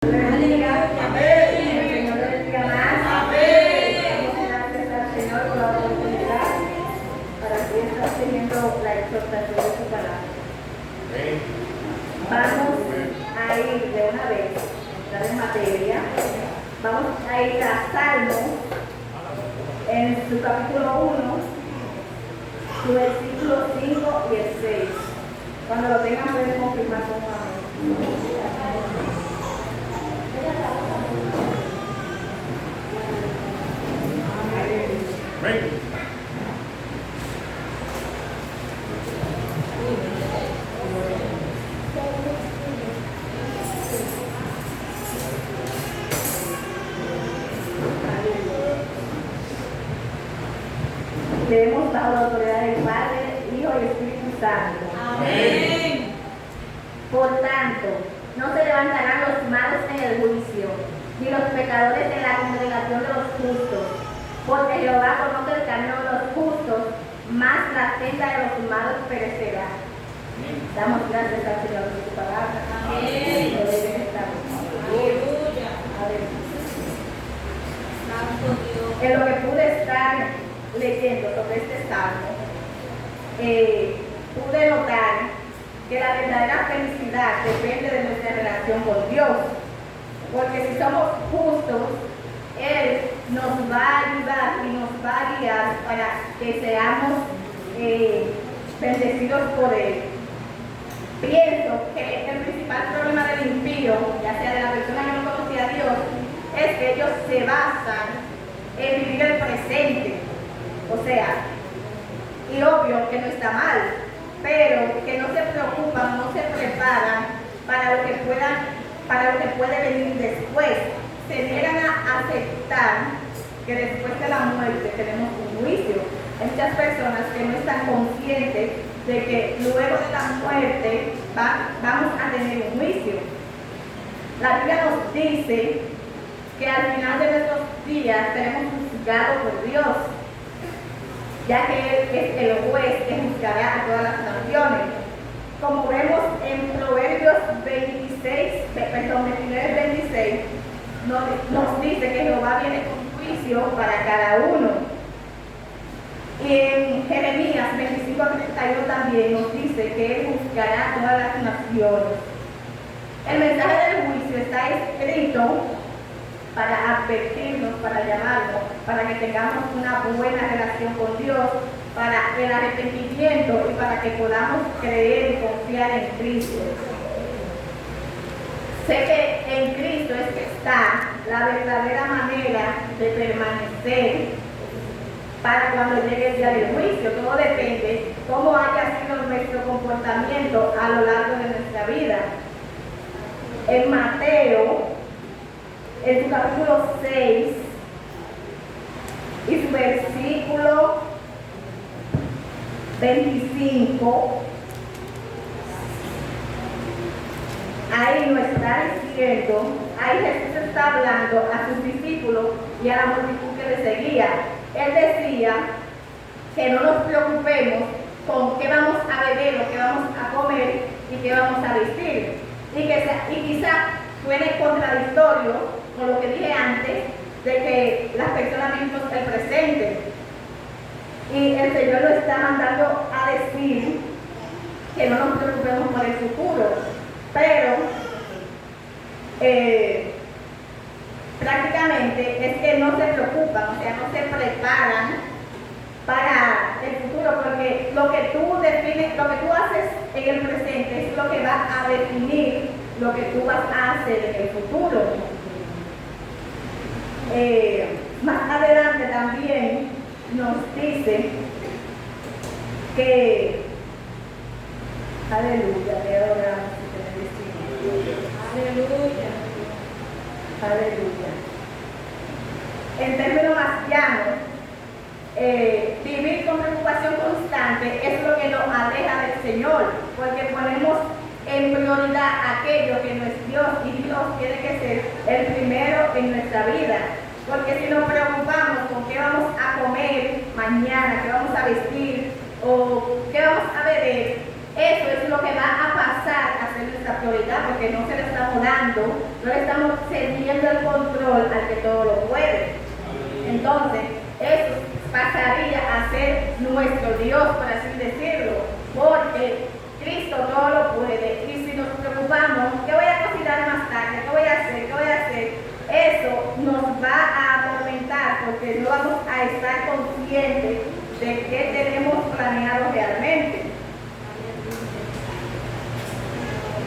Bendiga. Amén. El Señor le bendiga más. Amén. Damos gracias al Señor por la oportunidad para que estar teniendo la exhortación de su palabra. Vamos a ir de una vez, entrar en materia. Vamos a ir a Salmo, en su capítulo 1, su versículo 5 y el 6. Cuando lo tengan pueden confirmar con amén. Leemos bajo la autoridad del Padre, Hijo y Espíritu Santo. Amén. Por tanto, no se levantarán los malos en el juicio, ni los pecadores en la congregación de los justos, porque Jehová conoce el camino de los justos, mas la senda de los malos perecerá. Damos gracias al Señor por su palabra. Amén. Aleluya. Santo Dios. En lo que pude estar leyendo sobre este salmo, pude notar que la verdadera felicidad depende de nuestra relación con Dios, porque si somos justos, Él nos va a ayudar y nos va a guiar para que seamos bendecidos por Él. Pienso que el principal problema del impío, ya sea de la persona que no conocía a Dios, es que ellos se basan en vivir el presente. O sea, y obvio que no está mal, pero que no se preocupan, no se preparan para lo que puede venir después. Se niegan a aceptar que después de la muerte tenemos un juicio. Hay muchas personas que no están conscientes de que luego de la muerte vamos a tener un juicio. La Biblia nos dice que al final de nuestros días seremos juzgados por Dios, ya que Él es el juez que juzgará a todas las naciones. Como vemos en Proverbios 29, 26, nos dice que Jehová viene con juicio para cada uno. Y en Jeremías 25 a 32 también nos dice que Él juzgará a todas las naciones. El mensaje del juicio está escrito para advertirnos, para llamarnos, para que tengamos una buena relación con Dios, para el arrepentimiento y para que podamos creer y confiar en Cristo. Sé que en Cristo es que está la verdadera manera de permanecer para cuando llegue el día del juicio. Todo depende cómo haya sido nuestro comportamiento a lo largo de nuestra vida. En Mateo, en su capítulo 6 y su versículo 25, ahí nos está diciendo, ahí Jesús está hablando a sus discípulos y a la multitud que le seguía. Él decía que no nos preocupemos con qué vamos a beber o qué vamos a comer y qué vamos a vestir. Y quizá suene contradictorio con lo que dije antes, de que las personas vivimos el presente. Y el Señor nos está mandando a decir que no nos preocupemos por el futuro. Pero prácticamente es que no se preocupan, o sea, no se preparan para el futuro, porque lo que tú defines, lo que tú haces en el presente es lo que va a definir lo que tú vas a hacer en el futuro. Más adelante también nos dice que, aleluya, te adoramos y te bendecimos. Aleluya. Aleluya. En términos más llanos, vivir con preocupación constante es lo que nos aleja del Señor, porque ponemos en prioridad aquello que no es Dios, y Dios tiene que ser el primero en nuestra vida. Porque si nos preocupamos con qué vamos a comer mañana, qué vamos a vestir o qué vamos a beber, eso es lo que va a pasar a ser nuestra prioridad, porque no se le estamos dando, no le estamos cediendo el control al que todo lo puede. Entonces, eso pasaría a ser nuestro Dios, por así decirlo, porque Cristo todo lo puede. Y si nos preocupamos, ¿qué voy a cocinar más tarde? ¿Qué voy a hacer? ¿Qué voy a hacer? Eso nos va a atormentar, porque no vamos a estar conscientes de qué tenemos planeado realmente.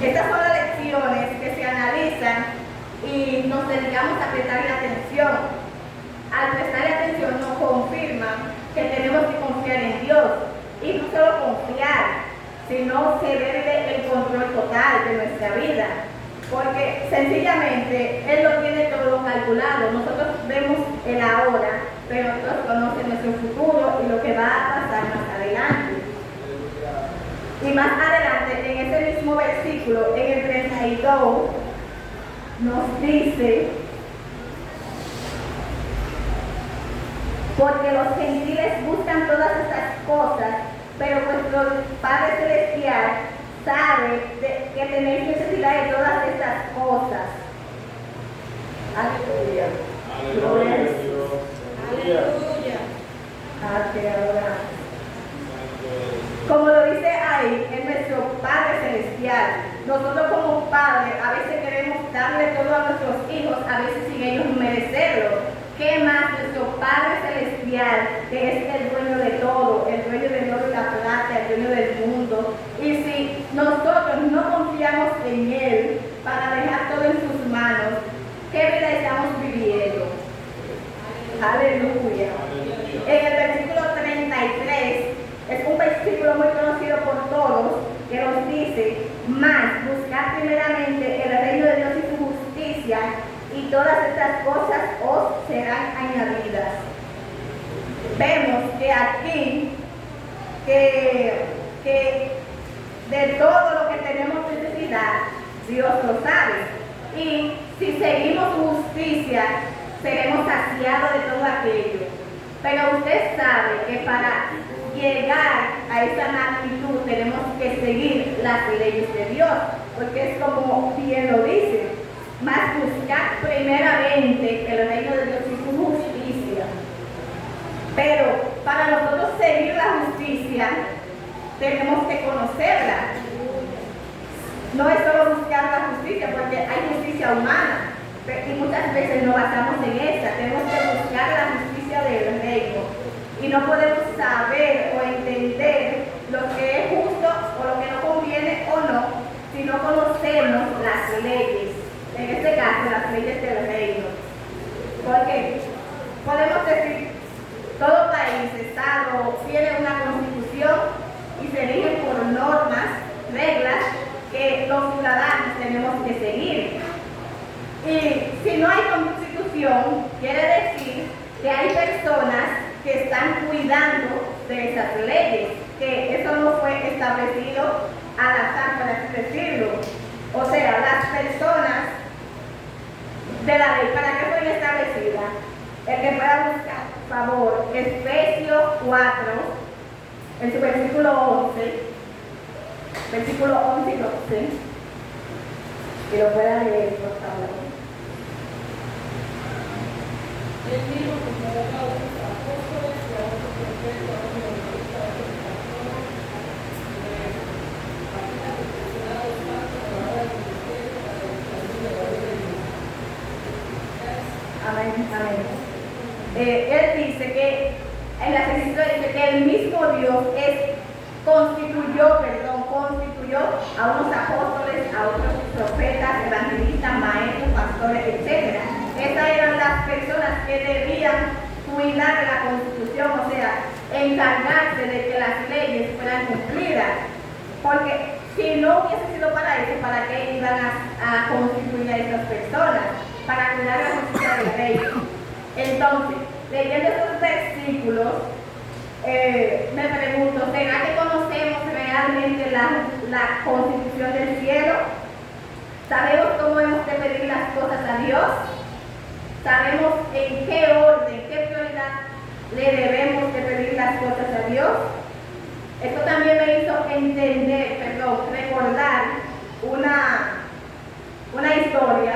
Estas son las lecciones que se analizan y nos dedicamos a prestarle atención. Al prestarle atención nos confirma que tenemos que confiar en Dios. Y no solo confiar, sino cederle el control total de nuestra vida. Porque sencillamente Él lo tiene todo calculado. Nosotros vemos el ahora, pero Dios conoce nuestro futuro y lo que va a pasar más adelante. Y más adelante, en ese mismo versículo, en el 32, nos dice: porque los gentiles buscan todas estas cosas, pero vuestro Padre Celestial sabe que tenéis necesidad de todas estas cosas. Aleluya. Gloria a Jesús. Aleluya. Te adoramos. Como lo dice ahí, es nuestro Padre Celestial. Nosotros como padres a veces queremos darle todo a nuestros hijos, a veces sin ellos merecerlo. ¿Qué más nuestro Padre Celestial, que es el dueño de todo, el dueño del oro y la plata, el dueño del mundo? Y si nosotros no confiamos en Él para dejar todo en sus manos, ¿qué vida estamos viviendo? Aleluya. En el versículo 33, es un versículo muy conocido por todos, que nos dice: mas buscad primeramente el reino de Dios y su justicia, y todas estas cosas os serán añadidas. Vemos que aquí, que de todo lo que tenemos necesidad, Dios lo sabe. Y si seguimos justicia, seremos saciados de todo aquello. Pero usted sabe que para llegar a esa magnitud tenemos que seguir las leyes de Dios, porque es como bien lo dice: mas buscar primeramente el reino de Dios y su justicia. Pero para nosotros seguir la justicia, tenemos que conocerla. No es solo buscar la justicia, porque hay justicia humana, y muchas veces nos basamos en esa. Tenemos que buscar la justicia del reino. Y no podemos saber o entender lo que es justo o lo que no conviene o no, si no conocemos las leyes. En este caso, las leyes del reino. Porque podemos decir, todo país, estado, tiene una constitución y se rigen por normas, reglas que los ciudadanos tenemos que seguir. Y si no hay constitución, quiere decir que hay personas que están cuidando de esas leyes, que eso no fue establecido al azar, por así decirlo. O sea, las personas de la ley, ¿para qué fue establecida? El que pueda buscar, por favor, Efesios 4, en su versículo 11 y 12, que lo pueda leer, por favor. Él mismo consagrará a los apóstoles y a otros profetas, a otros evangelistas, a otros pastores, para que perfeccionados tanto a la hora del ministerio, para la edificación de la vida de Dios. Amén, amén. Él dice que en la escritura dice que el mismo Dios constituyó a unos apóstoles, a otros profetas, evangelistas, maestros, pastores, etc. Estas eran las personas que debían cuidar de la constitución, o sea, encargarse de que las leyes fueran cumplidas. Porque si no hubiese sido para eso, ¿para qué iban a constituir a esas personas? Para cuidar la justicia del reino. Entonces, leyendo estos versículos, me pregunto, ¿será que conocemos realmente la constitución del cielo? ¿Sabemos cómo hemos de pedir las cosas a Dios? ¿Sabemos en qué orden, qué prioridad le debemos de pedir las cosas a Dios? Esto también me hizo recordar una historia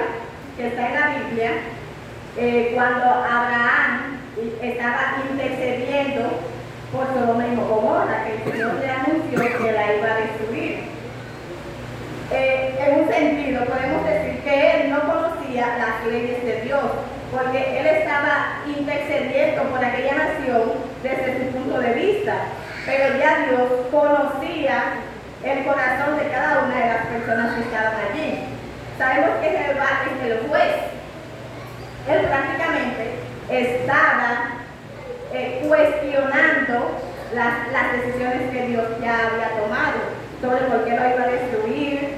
que está en la Biblia, cuando Abraham estaba intercediendo por Sodoma y Gomorra, que el Señor le anunció que la iba a destruir. En un sentido, podemos decir que él no conocía las leyes de Dios, porque él estaba intercediendo por aquella nación desde su punto de vista, pero ya Dios conocía el corazón de cada una de las personas que estaban allí. Sabemos que Jehová es el juez. Él prácticamente estaba cuestionando las decisiones que Dios ya había tomado sobre por qué lo iba a destruir,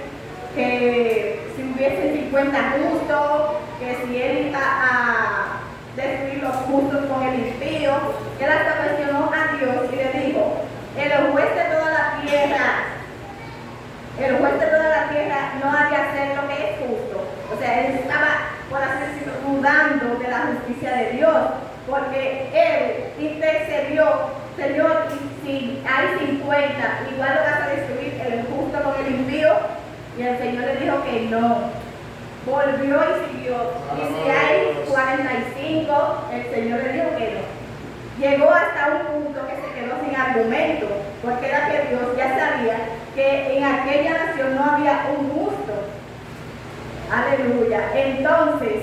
que si hubiesen 50 justos, que si él iba a destruir los justos con el impío. Él hasta cuestionó a Dios y le dijo: el juez de toda la tierra no ha de hacer lo que es justo. O sea, él estaba, por así decirlo, dudando de la justicia de Dios, porque él intercedió: Señor, si hay 50, igual lo vas a destruir el justo con el impío. Y el Señor le dijo que no. Volvió y siguió. Y si hay 45, el Señor le dijo que no. Llegó hasta un punto que se quedó sin argumento, porque era que Dios ya sabía que en aquella nación no había un justo. Aleluya. Entonces,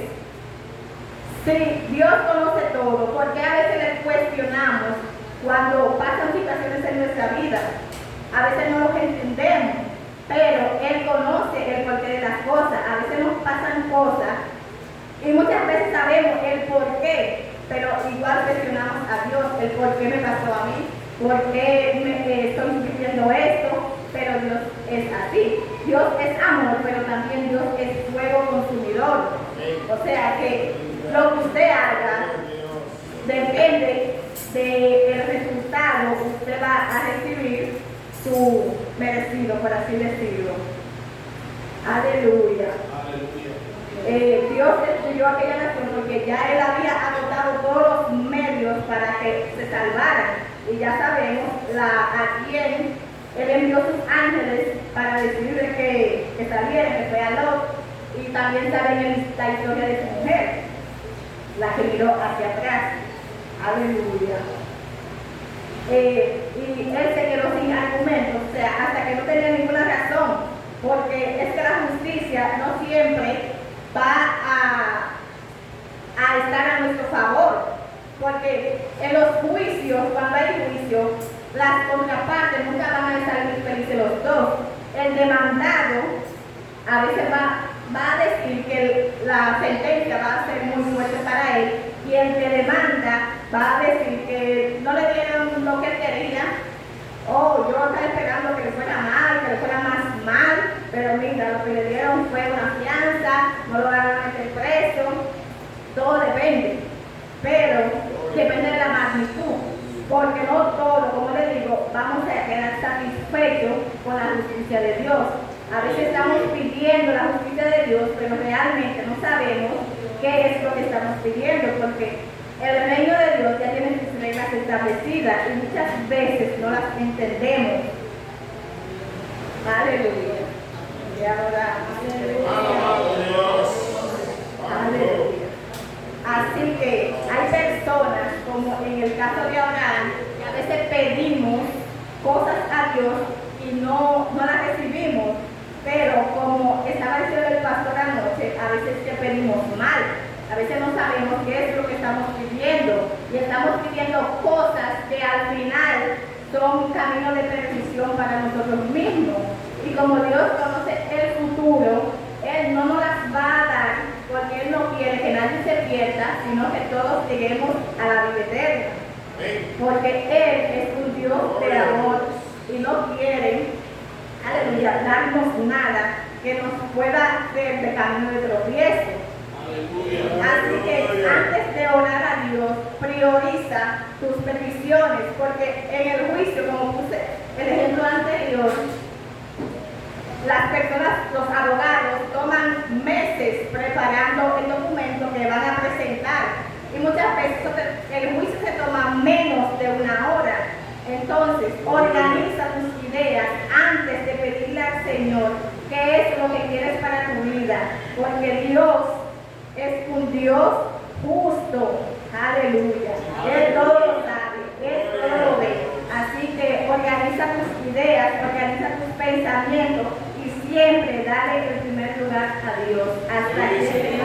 sí, Dios conoce todo, porque a veces le cuestionamos cuando pasan situaciones en nuestra vida. A veces no los entendemos, pero Él conoce el porqué de las cosas. A veces nos pasan cosas y muchas veces sabemos el porqué, pero igual cuestionamos a Dios: el por qué me pasó a mí, por qué estoy sufriendo esto. Pero Dios es así. Dios es amor, pero también Dios es fuego consumidor. O sea que lo que usted haga depende del resultado que usted va a recibir, su merecido, por así decirlo. Aleluya. Dios destruyó aquella nación porque ya Él había agotado todos los medios para que se salvaran. Y ya sabemos a quién Él envió sus ángeles para decirle que saliera, que fue a Lot. Y también saben la historia de su mujer, la que miró hacia atrás. Aleluya. Y él se quedó sin argumentos, o sea, hasta que no tenía ninguna razón, porque es que la justicia no siempre va a estar a nuestro favor, porque en los juicios, cuando hay juicio, las contrapartes nunca van a salir felices los dos. El demandado a veces va a decir que la sentencia va a ser muy fuerte para él, y el que demanda va a decir que no le dieron lo que él quería. Oh, yo estaba esperando que le fuera mal, que le fuera más mal, pero mira, lo que le dieron fue una fianza, no lo van a meter preso. Todo depende, pero depende de la magnitud, porque no todo, como le digo, vamos a quedar satisfechos con la justicia de Dios. A veces estamos pidiendo la justicia de Dios, pero realmente no sabemos qué es lo que estamos pidiendo, porque el reino de Dios ya tiene sus reglas establecidas y muchas veces no las entendemos. Aleluya. Y ahora, aleluya. Así que hay personas, como en el caso de Abraham, que a veces pedimos cosas a Dios y no las recibimos. Pero como estaba diciendo el pastor anoche, a veces que pedimos mal, a veces no sabemos qué es lo que estamos pidiendo y estamos pidiendo cosas que al final son un camino de perdición para nosotros mismos. Y como Dios conoce el futuro, Él no nos las va a dar porque Él no quiere que nadie se pierda, sino que todos lleguemos a la vida eterna. Porque Él es un Dios de amor y no quiere, aleluya, darnos nada que nos pueda hacer de camino de tropiezo. Así que antes de orar a Dios, prioriza tus peticiones, porque en el juicio, como puse el ejemplo anterior, las personas, los abogados, toman meses preparando el documento que van a presentar. Y muchas veces el juicio se toma menos de una hora. Entonces, organiza tus ideas antes de pedirle al Señor qué es lo que quieres para tu vida, porque Dios es un Dios justo. Aleluya. Él todo lo sabe, Él todo lo ve. Así que organiza tus ideas, organiza tus pensamientos y siempre dale el primer lugar a Dios hasta que